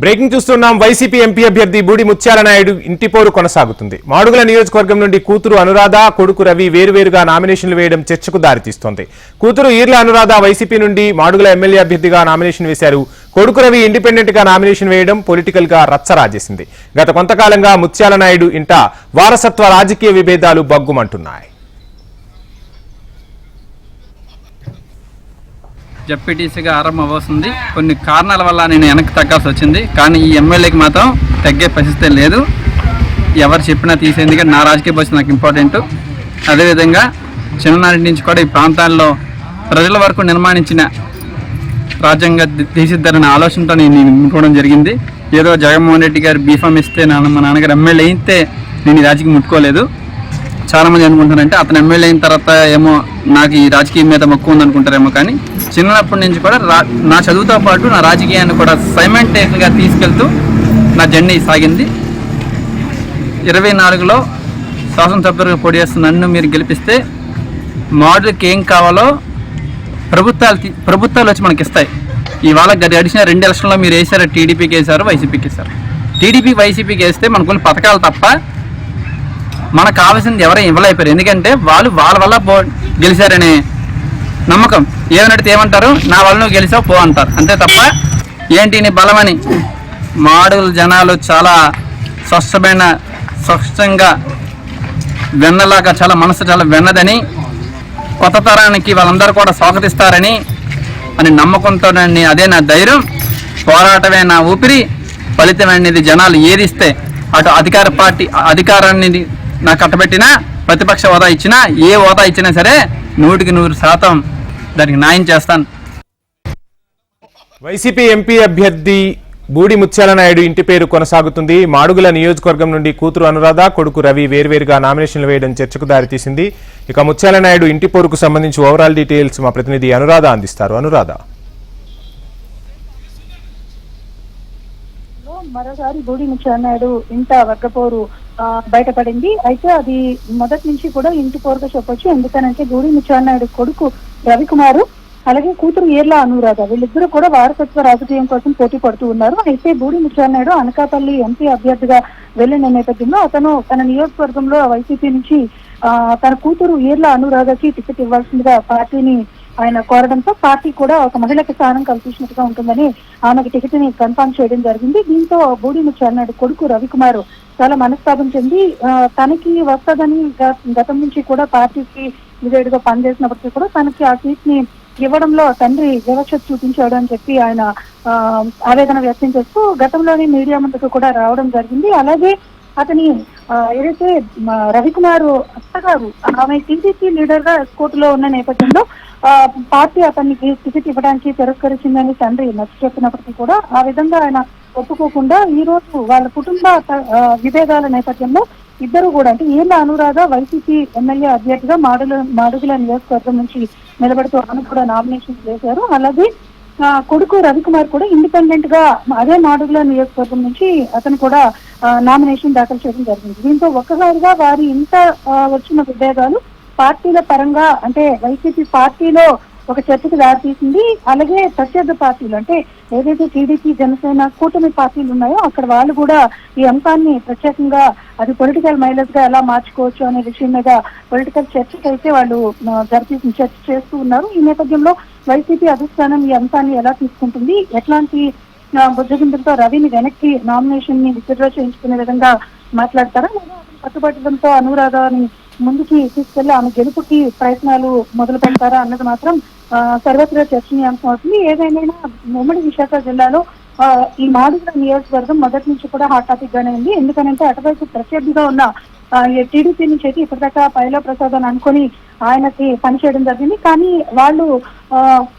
Breaking చూస్తున్నాం. YCP MP అభ్యర్థి బూడి ముత్యాల నాయుడు ఇంటి పోరు కొనసాగుతుంది. మాడుగుల నియోజకవర్గం నుండి కూతురు అనురాధ, కొడుకు రవి వేరువేరుగా నామినేషన్లు వేయడం చర్చకు దారితీస్తోంది. కూతురు ఈర్ల అనురాధ వైసీపీ నుండి మాడుగుల ఎమ్మెల్యే అభ్యర్థిగా నామినేషన్ వేశారు. కొడుకు రవి ఇండిపెండెంట్ గా నామినేషన్ వేయడం పొలిటికల్ గా రచ్చరాజేసింది. గత కొంతకాలంగా ముత్యాల నాయుడు ఇంట వారసత్వ రాజకీయ విభేదాలు బగ్గుమంటున్నాయి. జెడ్పీటీసీగా ఆరంభం అవుతుంది. కొన్ని కారణాల వల్ల నేను వెనక్కి తగ్గాల్సి వచ్చింది. కానీ ఈ ఎమ్మెల్యేకి మాత్రం తగ్గే పరిస్థితి లేదు. ఎవరు చెప్పినా తీసేందుకు కానీ నా రాజకీయ భవిష్యత్తు నాకు ఇంపార్టెంట్. అదేవిధంగా చిన్ననాటి నుంచి కూడా ఈ ప్రాంతాల్లో ప్రజల వరకు నిర్మాణించిన రాజ్యాంగ తీసిద్దారనే ఆలోచనతో నేను ముట్టుకోవడం జరిగింది. ఏదో జగన్మోహన్ రెడ్డి గారు బీఫామ్ ఇస్తే మా నాన్నగారు ఎమ్మెల్యే అయితే నేను ఈ రాజకీయం ముట్టుకోలేదు. చాలామంది అనుకుంటారంటే అతను ఎమ్మెల్యే అయిన తర్వాత ఏమో నాకు ఈ రాజకీయం మీద మక్కువ ఉంది అనుకుంటారేమో. కానీ చిన్నప్పటి నుంచి కూడా నా చదువుతో పాటు నా రాజకీయాన్ని కూడా సైమల్టేనియస్గా తీసుకెళ్తూ నా జర్నీ సాగింది. 24లో శాసనసభ్యులుగా పోటీ చేస్తున్న నన్ను మీరు గెలిపిస్తే మోడల్కి ఏం కావాలో ప్రభుత్వాలు వచ్చి మనకి ఇస్తాయి. ఇవాళ గడిచిన 2 ఎలక్షన్లో మీరు వేసారు, టీడీపీకి వేశారు, వైసీపీకి వేశారు. టీడీపీ వైసీపీకి వేస్తే మనకు కొన్ని పథకాలు తప్ప మనకు కావాల్సింది ఎవరైనా ఇవ్వలేపారు. ఎందుకంటే వాళ్ళు వాళ్ళ వల్ల గెలిచారనే నమ్మకం. ఏమన్నట్టు ఏమంటారు, నా వల్ల నువ్వు గెలిచావు పో అంటారు. అంతే తప్ప ఏంటి నీ బలమని. మాడుగుల జనాలు చాలా స్పష్టంగా వెన్నలాగా చాలా మనసు చాలా వెన్నదని, కొత్త తరానికి వాళ్ళందరూ కూడా స్వాగతిస్తారని అని నమ్మకంతో అదే నా ధైర్యం. పోరాటమే నా ఊపిరి. ఫలితం అనేది జనాలు ఏదిస్తే అటు అధికారాన్ని నాకు కట్టబెట్టినా, ప్రతిపక్ష హోదా ఇచ్చినా, ఏ హోదా ఇచ్చినా సరే 100% దానికి న్యాయం చేస్తాను. వైసీపీ ఎంపీ అభ్యర్థి బూడి ముత్యాల నాయుడు ఇంటి పేరు కొనసాగుతుంది. మాడుగుల నియోజకవర్గం నుండి కూతురు అనురాధ, కొడుకు రవి వేర్వేరుగా నామినేషన్లు వేయడం చర్చకు దారితీసింది. ఇక ముత్యాల నాయుడు ఇంటి పోరుకు సంబంధించి ఓవరాల్ డీటెయిల్స్ మా ప్రతినిధి అనురాధ అందిస్తారు. అనురాధ, మరోసారి బూడి ముత్యాల నాయుడు ఇంట వర్గపోరు బయటపడింది. అయితే అది మొదటి నుంచి కూడా ఇంటి పోరుగా చెప్పొచ్చు. ఎందుకనంటే బూడి ముత్యాల నాయుడు కొడుకు రవికుమారు, అలాగే కూతురు ఈర్ల అనురాధ, వీళ్ళిద్దరూ కూడా వారసత్వ రాజకీయం కోసం పోటీ పడుతూ ఉన్నారు. అయితే బూడి ముత్యాల నాయుడు అనకాపల్లి ఎంపీ అభ్యర్థిగా వెళ్లిన నేపథ్యంలో అతను తన నియోజకవర్గంలో వైసీపీ నుంచి తన కూతురు ఈర్ల అనురాధకి టికెట్ ఇవ్వాల్సిందిగా పార్టీని ఆయన కోరడంతో పార్టీ కూడా ఒక మహిళకి స్థానం కల్పించినట్టుగా ఉంటుందని ఆమెకు టికెట్ ని కన్ఫర్మ్ చేయడం జరిగింది. దీంతో బూడి ముత్యాల నాయుడు కొడుకు రవికుమార్ చాలా మనస్తాపం చెంది తనకి వస్తుందని గతం నుంచి కూడా పార్టీకి విజయుడిగా పనిచేసినప్పటికీ కూడా తనకి ఆ సీట్ ని ఇవ్వడంలో తండ్రి వివక్షత చూపించాడు అని చెప్పి ఆయన ఆవేదన వ్యక్తం చేస్తూ గతంలోని మీడియా ముందుకు కూడా రావడం జరిగింది. అలాగే అతని ఏదైతే రవికుమార్ అత్తగారు ఆమె టీడీపీ లీడర్ గా కోర్టులో ఉన్న నేపథ్యంలో పార్టీ అతనికి టికెట్ ఇవ్వడానికి తిరస్కరించిందని తండ్రి నచ్చ చెప్పినప్పటికీ కూడా ఆ విధంగా ఆయన ఒప్పుకోకుండా ఈ రోజు వాళ్ళ కుటుంబ విభేదాల నేపథ్యంలో ఇద్దరు కూడా అంటే ఈర్ల అనురాధ వైసీపీ ఎమ్మెల్యే అభ్యర్థిగా మాడుగుల నియోజకవర్గం నుంచి నిలబడుతూ ఆమె కూడా నామినేషన్ చేశారు. అలాగే కొడుకు రవికుమార్ కూడా ఇండిపెండెంట్ గా అదే మాడుగుల నియోజకవర్గం నుంచి అతను కూడా నామినేషన్ దాఖలు చేయడం జరిగింది. దీంతో ఒక్కసారిగా వారి ఇంత వచ్చిన విభేదాలు పార్టీల పరంగా అంటే వైసీపీ పార్టీలో ఒక చర్చకు దారితీసింది. అలాగే ప్రత్యర్థి పార్టీలు అంటే ఏదైతే టీడీపీ జనసేన కూటమి పార్టీలు ఉన్నాయో అక్కడ వాళ్ళు కూడా ఈ అంశాన్ని ప్రత్యేకంగా అది పొలిటికల్ మైలేజ్ గా ఎలా మార్చుకోవచ్చు అనే విషయం మీద పొలిటికల్ చర్చకి అయితే వాళ్ళు చర్చ చేస్తూ ఉన్నారు. ఈ నేపథ్యంలో వైసీపీ అధిష్టానం ఈ అంశాన్ని ఎలా తీసుకుంటుంది, ఎట్లాంటి బుజ్జగింపులతో రవిని వెనక్కి నామినేషన్ ని విత్డ్రా చేయించుకునే విధంగా మాట్లాడతారా, పట్టుబట్టడంతో అనురాధని ముందుకి తీసుకెళ్లి ఆమె గెలుపుకి ప్రయత్నాలు మొదలు పెడతారా అన్నది మాత్రం సర్వత్రా చర్చనీయాంశం అవుతుంది. ఏదైనా ఉమ్మడి విశాఖ జిల్లాలో ఈ మాడుగుల నియోజకవర్గం మొదటి నుంచి కూడా హాట్ టాపిక్ గానే ఉంది. ఎందుకంటే అటువైపు ప్రత్యర్థిగా ఉన్న టీడీపీ నుంచి అయితే ఇప్పటిదాకా పైలా ప్రసాద్ అని అనుకుని ఆయనకి పనిచేయడం జరిగింది. కానీ వాళ్ళు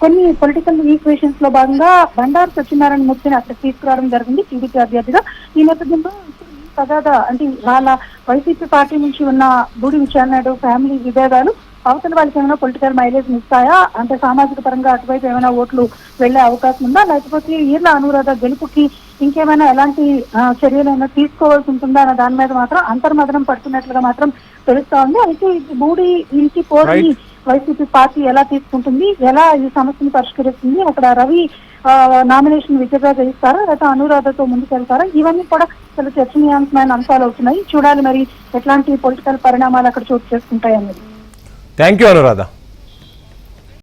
కొన్ని పొలిటికల్ ఈక్వేషన్స్ లో భాగంగా బండారు సత్యనారాయణ మూర్తిని అక్కడ తీసుకురావడం జరిగింది టీడీపీ అభ్యర్థిగా. ఈ నేపథ్యంలో తగాదా అంటే వాళ్ళ వైసీపీ పార్టీ నుంచి ఉన్న బూడి ముత్యాల నాయుడు ఫ్యామిలీ విభేదాలు అవతల వాళ్ళకి ఏమైనా పొలిటికల్ మైలేజ్ ఇస్తాయా, అంటే సామాజిక పరంగా అటువైపు ఏమైనా ఓట్లు వెళ్లే అవకాశం ఉందా, లేకపోతే ఈర్ల అనురాధ గెలుపుకి ఇంకేమైనా ఎలాంటి చర్యలైనా తీసుకోవాల్సి ఉంటుందా అన్న దాని మీద మాత్రం అంతర్మదనం పడుతున్నట్లుగా మాత్రం తెలుస్తా ఉంది. అయితే బూడి ఇంటి పోరుని వైసీపీ పార్టీ ఎలా తీసుకుంటుంది, ఎలా ఈ సమస్యను పరిష్కరిస్తుంది, అక్కడ రవి నామినేషన్ విజయగా చేయిస్తారా లేదా అనురాధతో ముందుకెళ్తారా, ఇవన్నీ కూడా చాలా చర్చనీయాంశమైన అంశాలు అవుతున్నాయి. చూడాలి మరి ఎట్లాంటి పొలిటికల్ పరిణామాలు అక్కడ చోటు చేసుకుంటాయి అన్నది. Thank you Anuradha.